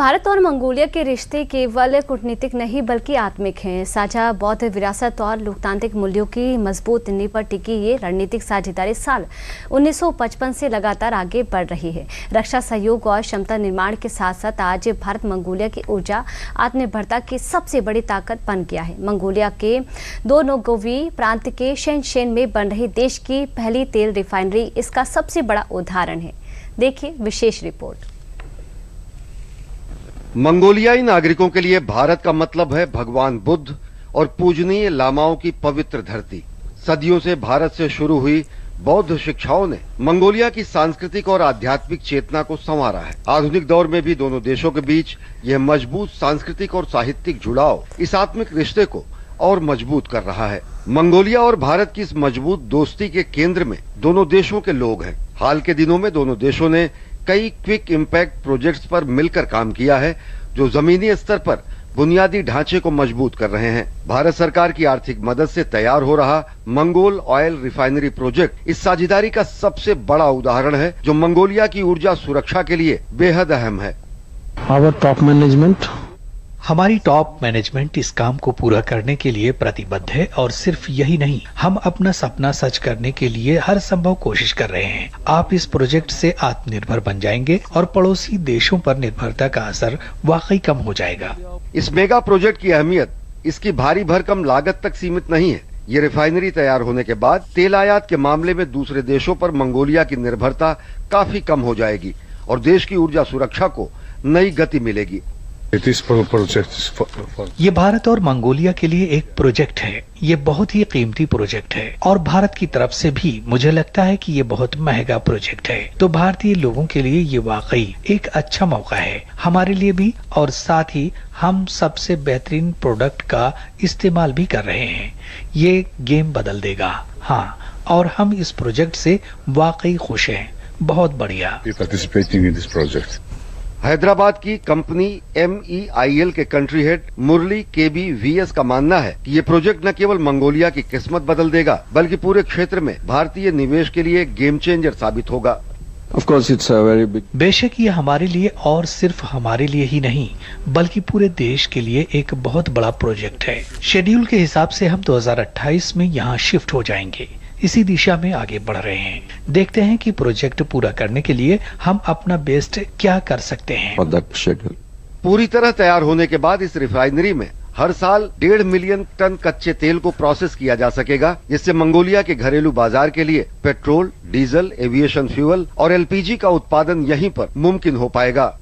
भारत और मंगोलिया के रिश्ते केवल कूटनीतिक नहीं बल्कि आत्मिक हैं। साझा बौद्ध विरासत और लोकतांत्रिक मूल्यों की मजबूत नींव पर टिकी ये रणनीतिक साझेदारी साल 1955 से लगातार आगे बढ़ रही है। रक्षा सहयोग और क्षमता निर्माण के साथ साथ आज भारत मंगोलिया की ऊर्जा आत्मनिर्भरता की सबसे बड़ी ताकत बन गया है। मंगोलिया के दोनोगोवी प्रांत के शेनशेन में बन रही देश की पहली तेल रिफाइनरी इसका सबसे बड़ा उदाहरण है। देखिए विशेष रिपोर्ट। मंगोलियाई नागरिकों के लिए भारत का मतलब है भगवान बुद्ध और पूजनीय लामाओं की पवित्र धरती। सदियों से भारत से शुरू हुई बौद्ध शिक्षाओं ने मंगोलिया की सांस्कृतिक और आध्यात्मिक चेतना को संवारा है। आधुनिक दौर में भी दोनों देशों के बीच यह मजबूत सांस्कृतिक और साहित्यिक जुड़ाव इस आत्मिक रिश्ते को और मजबूत कर रहा है। मंगोलिया और भारत की इस मजबूत दोस्ती के केंद्र में दोनों देशों के लोग हैं। हाल के दिनों में दोनों देशों ने कई क्विक इम्पैक्ट प्रोजेक्ट्स पर मिलकर काम किया है, जो जमीनी स्तर पर बुनियादी ढांचे को मजबूत कर रहे हैं। भारत सरकार की आर्थिक मदद से तैयार हो रहा मंगोल ऑयल रिफाइनरी प्रोजेक्ट इस साझेदारी का सबसे बड़ा उदाहरण है, जो मंगोलिया की ऊर्जा सुरक्षा के लिए बेहद अहम है। हमारी टॉप मैनेजमेंट इस काम को पूरा करने के लिए प्रतिबद्ध है और सिर्फ यही नहीं, हम अपना सपना सच करने के लिए हर संभव कोशिश कर रहे हैं। आप इस प्रोजेक्ट से आत्मनिर्भर बन जाएंगे और पड़ोसी देशों पर निर्भरता का असर वाकई कम हो जाएगा। इस मेगा प्रोजेक्ट की अहमियत इसकी भारी भरकम लागत तक सीमित नहीं है। ये रिफाइनरी तैयार होने के बाद तेल आयात के मामले में दूसरे देशों पर मंगोलिया की निर्भरता काफी कम हो जाएगी और देश की ऊर्जा सुरक्षा को नई गति मिलेगी। ये भारत और मंगोलिया के लिए एक प्रोजेक्ट है। ये बहुत ही कीमती प्रोजेक्ट है और भारत की तरफ से भी मुझे लगता है कि ये बहुत महंगा प्रोजेक्ट है। तो भारतीय लोगों के लिए ये वाकई एक अच्छा मौका है, हमारे लिए भी, और साथ ही हम सबसे बेहतरीन प्रोडक्ट का इस्तेमाल भी कर रहे हैं। ये गेम बदल देगा। हाँ, और हम इस प्रोजेक्ट से वाकई खुश हैं। बहुत बढ़िया। हैदराबाद की कंपनी MEIL के कंट्री हेड मुरली KBVS का मानना है कि ये प्रोजेक्ट न केवल मंगोलिया की किस्मत बदल देगा, बल्कि पूरे क्षेत्र में भारतीय निवेश के लिए गेम चेंजर साबित होगा। बेशक ये हमारे लिए और सिर्फ हमारे लिए ही नहीं, बल्कि पूरे देश के लिए एक बहुत बड़ा प्रोजेक्ट है। शेड्यूल के हिसाब से हम 2028 में यहाँ शिफ्ट हो जाएंगे। इसी दिशा में आगे बढ़ रहे हैं। देखते हैं कि प्रोजेक्ट पूरा करने के लिए हम अपना बेस्ट क्या कर सकते हैं। पूरी तरह तैयार होने के बाद इस रिफाइनरी में हर साल 1.5 मिलियन टन कच्चे तेल को प्रोसेस किया जा सकेगा, जिससे मंगोलिया के घरेलू बाजार के लिए पेट्रोल, डीजल, एविएशन फ्यूल और LPG का उत्पादन यहीं पर मुमकिन हो पाएगा।